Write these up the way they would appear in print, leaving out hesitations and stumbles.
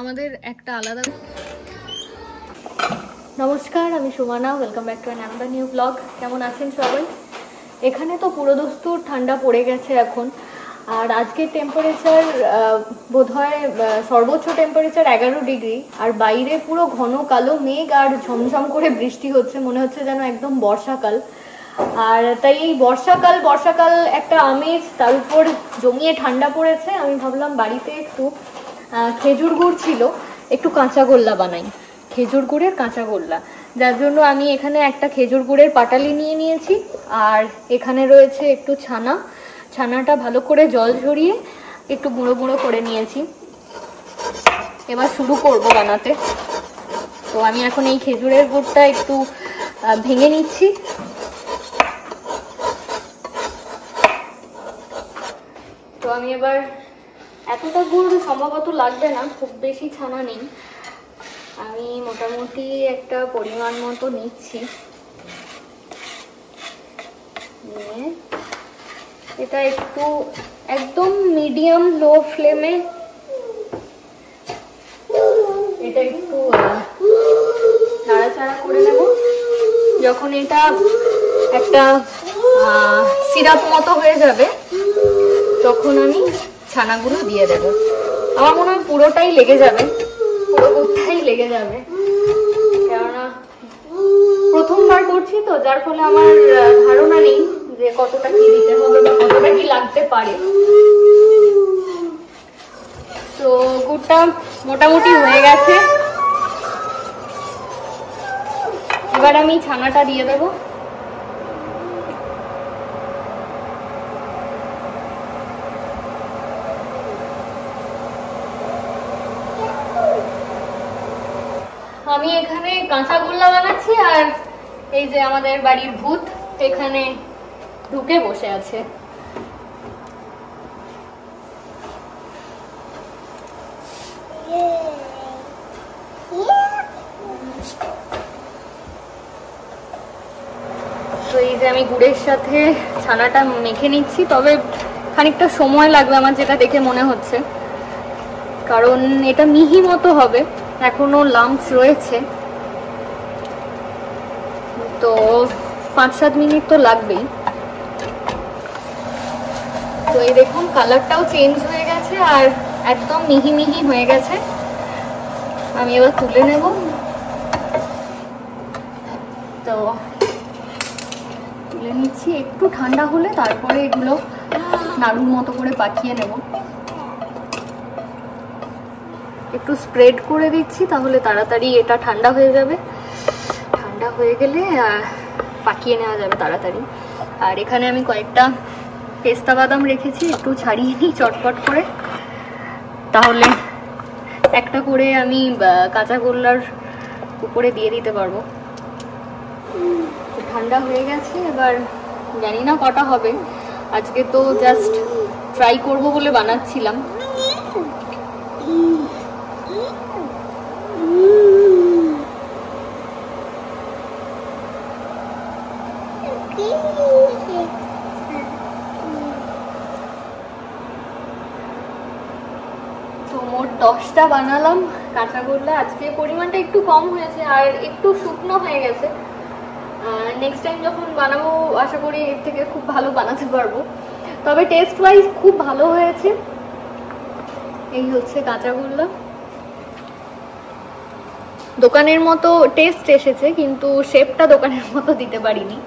আমাদের একটা আলাদা নমস্কার, আমি Sumana. Welcome back to another new blog. কেমন আছেন সবাই? এখানে তো পুরো দস্তুর ঠান্ডা পড়ে গেছে এখন। আর আজকের টেম্পারেচার বোধহয় সর্বোচ্চ টেম্পারেচার 11 ডিগ্রি। আর বাইরে পুরো ঘন কালো মেঘ আর ঝমঝম করে বৃষ্টি হচ্ছে, মনে হচ্ছে যেন একদম বর্ষাকাল। আর তাই এই বর্ষাকাল একটা আমেজ, তার উপর জমিয়ে ঠান্ডা পড়েছে। আমি ভাবলাম বাড়িতে একটু খেজুর গুড় ছিল, একটু কাঁচা গোল্লা বানাই, খেজুর গুড়ের কাঁচা গোল্লা। যার জন্য আমি এখানে একটা খেজুর গুড়ের পাটালি নিয়ে নিয়েছি। আর এখানে রয়েছে একটু ছানাটা ভালো করে জল ঝরিয়ে একটু গুঁড়ো গুঁড়ো করে নিয়েছি। এবার শুরু করব বানাতে। তো আমি এখন এই খেজুরের গুড়টা একটু ভেঙে নিচ্ছি। তো আমি এবার এতটা গুড় সম্ভবত লাগবে না, খুব বেশি ছানা নেই। আমি মোটামুটি একটা পরিমাণ মতো নিচ্ছি, নিয়ে এটা একটু একদম মিডিয়াম লো ফ্লেমে এটা একটু নাড়াচাড়া করে নেব। যখন এটা একটা সিরাপ মতো হয়ে যাবে তখন আমি ছানাগুলো দিয়ে দেব। আমার মনে হয় পুরোটাই লেগে যাবে, পুরো গুড়টাই লেগে যাবে, কেননা প্রথমবার করছি তো, যার ফলে আমার ধারণা নেই যে কতটা কি দিতে হবে বা কতটা কি লাগতে পারে। তো গুড়টা মোটামুটি হয়ে গেছে। এবার আমি ছানাটা দিয়ে দেবো। আমি এখানে কাঁচা গোল্লা বানাচ্ছি, আর এই যে আমাদের বাড়ির ভূত এখানে ঢুকে বসে আছে। তো এই যে আমি গুড়ের সাথে ছানাটা মেখে নিচ্ছি, তবে খানিকটা সময় লাগবে আমার যেটা দেখে মনে হচ্ছে, কারণ এটা মিহি মতো হবে, এখনো লাম্পস রয়েছে। তো 5-7 মিনিট তো লাগবেই। তো এই দেখুন কালারটাও চেঞ্জ হয়ে গেছে আর একদম মিহি মিহি হয়ে গেছে। আমি এবার তুলে নেব। তো তুলে নিচ্ছি, একটু ঠান্ডা হলে তারপরে এগুলো নাড়ুর মতো করে পাকিয়ে নেব। একটু স্প্রেড করে দিচ্ছি, তাহলে তাড়াতাড়ি এটা ঠান্ডা হয়ে যাবে। ঠান্ডা হয়ে গেলে পাকিয়ে নেওয়া যাবে তাড়াতাড়ি। আর এখানে আমি কয়েকটা পেস্তা বাদাম রেখেছি, একটু ছাড়িয়ে নিই চটপট করে, তাহলে একটা করে আমি কাঁচা গোল্লার উপরে দিয়ে দিতে পারবো। ঠান্ডা হয়ে গেছে, এবার জানি না কটা হবে, আজকে তো জাস্ট ট্রাই করব বলে বানাচ্ছিলাম। তো মোট 10টা বানালাম কাঁচা গোল্লা। আজকে পরিমাণটা একটু কম হয়েছে আর একটু শুকনো হয়ে গেছে। নেক্সট টাইম যখন বানাবো আশা করি এর থেকে খুব ভালো বানাতে পারবো। তবে টেস্ট ওয়াইজ খুব ভালো হয়েছে। এই হচ্ছে কাঁচা গোল্লা। দোকানের মতো টেস্ট এসেছে, কিন্তু শেপটা দোকানের মতো দিতে পারিনি।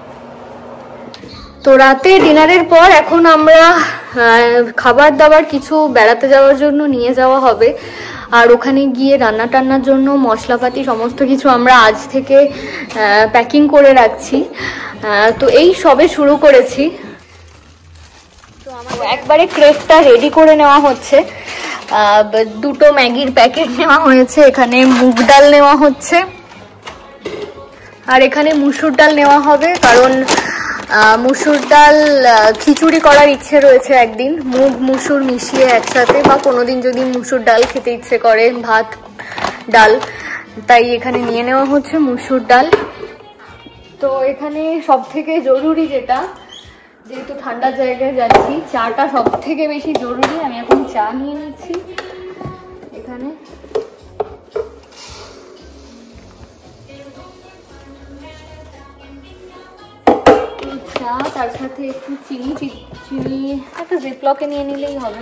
তো রাতে ডিনারের পর এখন আমরা খাবার দাবার কিছু বেড়াতে যাওয়ার জন্য নিয়ে যাওয়া হবে। আর ওখানে গিয়ে রান্না টান্নার জন্য মশলাপাতি সমস্ত কিছু আমরা আজ থেকে প্যাকিং করে রাখছি। তো এই সবে শুরু করেছি। তো আমার একবারে ক্রেটটা রেডি করে নেওয়া হচ্ছে। 2টো ম্যাগির প্যাকেট নেওয়া হয়েছে, এখানে মুগ ডাল নেওয়া হচ্ছে, আর এখানে মুসুর ডাল নেওয়া হবে, কারণ মুসুর ডাল খিচুড়ি করার ইচ্ছে রয়েছে একদিন, মুগ মুসুর মিশিয়ে একসাথে, বা কোনোদিন যদি মুসুর ডাল খেতে ইচ্ছে করে, ভাত ডাল, তাই এখানে নিয়ে নেওয়া হচ্ছে মুসুর ডাল। তো এখানে সব থেকে জরুরি যেটা, যেহেতু ঠান্ডার জায়গায় যাচ্ছি, চাটা সব থেকে বেশি জরুরি। আমি এখন চা নিয়ে নিচ্ছি। এখানে চা, তার সাথে একটু চিনি। চিনি একটা জিপলকে নিয়ে নিলেই হবে।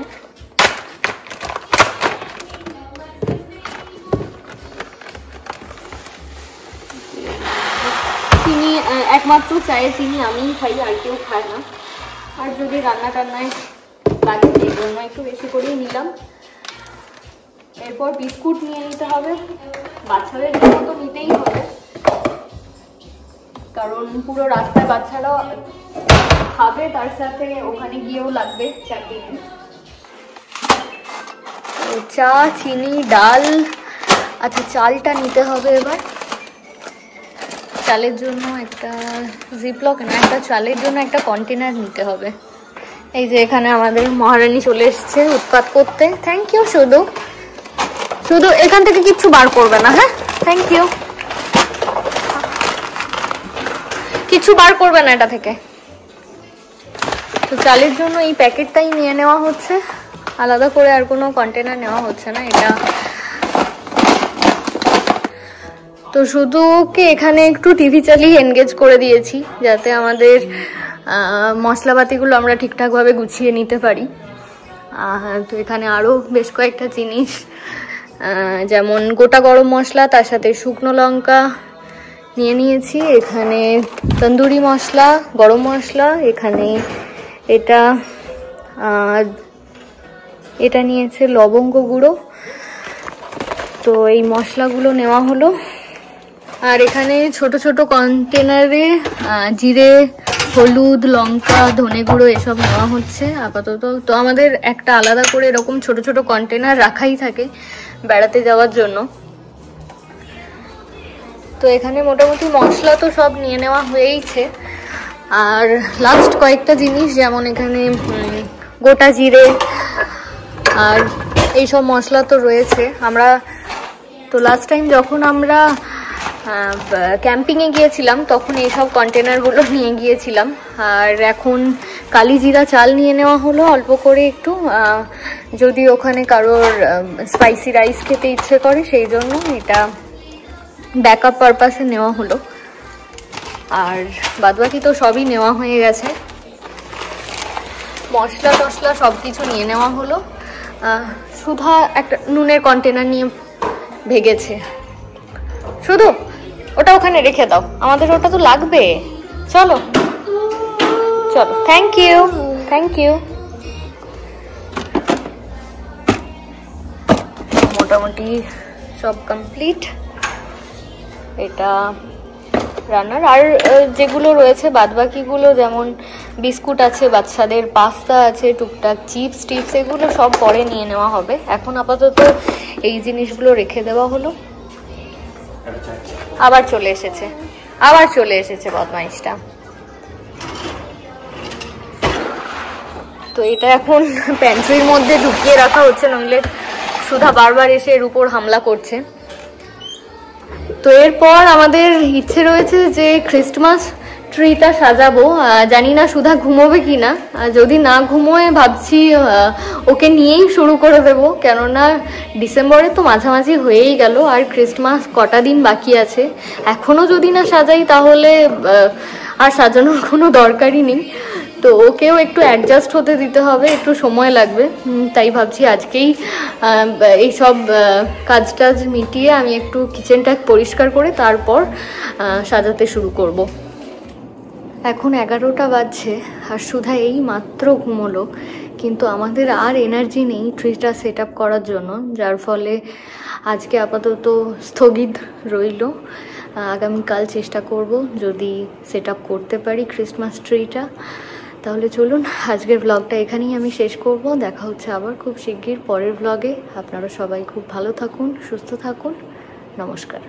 চিনি একমাত্র চায়ে চিনি আমিই খাই, আর কেউ খায় না। আর যদি রান্না টান্নায় লাগে সেই জন্য একটু বেশি করেই নিলাম। এরপর বিস্কুট নিয়ে নিতে হবে, বাচ্চাদের জন্য তো নিতেই হবে, কারণ পুরো রাস্তায় বাচ্চারাও খাবে, তার সাথে ওখানে গিয়েও লাগবে চারদিনে। চা, চিনি, ডাল। আচ্ছা, চালটা নিতে হবে এবার। চালের জন্য একটা জিপলক না, একটা চালের জন্য একটা কন্টেনার নিতে হবে। এই যে এখানে আমাদের মহারানী চলে এসেছে উৎপাত করতে। Thank you. শুধু শুধু এখান থেকে কিচ্ছু বার করবে না, হ্যাঁ? Thank you. কিছু বার করবে না এটা থেকে। তো চালের জন্য এই প্যাকেটটাই নিয়ে নেওয়া হচ্ছে, আলাদা করে আর কোনো কন্টেনার নেওয়া হচ্ছে না। এটা তো শুধু কি এখানে একটু টিভি চালিয়ে এনগেজ করে দিয়েছি, যাতে আমাদের মশলাপাতিগুলো আমরা ঠিকঠাকভাবে গুছিয়ে নিতে পারি। তো এখানে আরও বেশ কয়েকটা জিনিস, যেমন গোটা গরম মশলা, তার সাথে শুকনো লঙ্কা নিয়ে নিয়েছি। এখানে তন্দুরি মশলা, গরম মশলা, এখানে এটা নিয়েছে লবঙ্গ গুঁড়ো। তো এই মশলাগুলো নেওয়া হলো। আর এখানে ছোট ছোট কন্টেনারে জিরে, হলুদ, লঙ্কা, ধনে গুঁড়ো এসব নেওয়া হচ্ছে আপাতত। তো আমাদের একটা আলাদা করে এরকম ছোট ছোট কন্টেনার রাখাই থাকে বেড়াতে যাওয়ার জন্য। তো এখানে মোটামুটি মশলা তো সব নিয়ে নেওয়া হয়েইছে। আর লাস্ট কয়েকটা জিনিস, যেমন এখানে গোটা জিরে আর এইসব মশলা তো রয়েছে। আমরা তো লাস্ট টাইম যখন আমরা ক্যাম্পিংয়ে গিয়েছিলাম তখন এইসব কন্টেনারগুলো নিয়ে গিয়েছিলাম। আর এখন কালি জিরা চাল নিয়ে নেওয়া হলো অল্প করে একটু, যদি ওখানে কারোর স্পাইসি রাইস খেতে ইচ্ছে করে সেই জন্য এটা ব্যাকআপ পারপাসে নেওয়া হলো। আর বাদবাকি তো সবই নেওয়া হয়ে গেছে, মশলা টশলা সব কিছু নিয়ে নেওয়া হলো। সুধা একটা নুনের কন্টেনার নিয়ে ভেগেছে। শুধু ওটা ওখানে রেখে দাও, আমাদের ওটা তো লাগবে। চলো চলো। Thank you, thank you. মোটামুটি সব কমপ্লিট। এটা রান্নার আর যেগুলো রয়েছে বাদবাকিগুলো, যেমন বিস্কুট আছে, বাচ্চাদের পাস্তা আছে, টুকটাক চিপস টিপস, এগুলো সব পরে নিয়ে নেওয়া হবে। এখন আপাতত এই জিনিসগুলো রেখে দেওয়া হলো। আবার চলে এসেছে বদমাইশটা। তো এটা এখন প্যান্ট্রির মধ্যে ঢুকিয়ে রাখা হচ্ছে, নইলে সুধা বারবার এসে এর উপর হামলা করছে। তো এরপর আমাদের ইচ্ছে রয়েছে যে ক্রিসমাস ট্রিটা সাজাবো। জানি না সুধা ঘুমোবে কিনা, যদি না ঘুমোয় ভাবছি ওকে নিয়েই শুরু করে দেবো, কেননা ডিসেম্বরে তো মাঝামাঝি হয়েই গেল, আর ক্রিসমাস কটা দিন বাকি আছে। এখনও যদি না সাজাই তাহলে আর সাজানোর কোনো দরকারই নেই। তো ওকেও একটু অ্যাডজাস্ট হতে দিতে হবে, একটু সময় লাগবে। তাই ভাবছি আজকেই এইসব কাজ টাজ মিটিয়ে আমি একটু কিচেনটা পরিষ্কার করে তারপর সাজাতে শুরু করব। এখন 11টা বাজছে আর সুধা এই মাত্র ঘুমোলো, কিন্তু আমাদের আর এনার্জি নেই ট্রিটা সেট আপ করার জন্য, যার ফলে আজকে আপাতত স্থগিত রইল। আগামীকাল চেষ্টা করব যদি সেট আপ করতে পারি ক্রিসমাস ট্রিটা। তাহলে চলুন আজকের ব্লগটা এখানেই আমি শেষ করব। দেখা হচ্ছে আবার খুব শিগগির পরের ব্লগে। আপনারা সবাই খুব ভালো থাকুন, সুস্থ থাকুন। নমস্কার।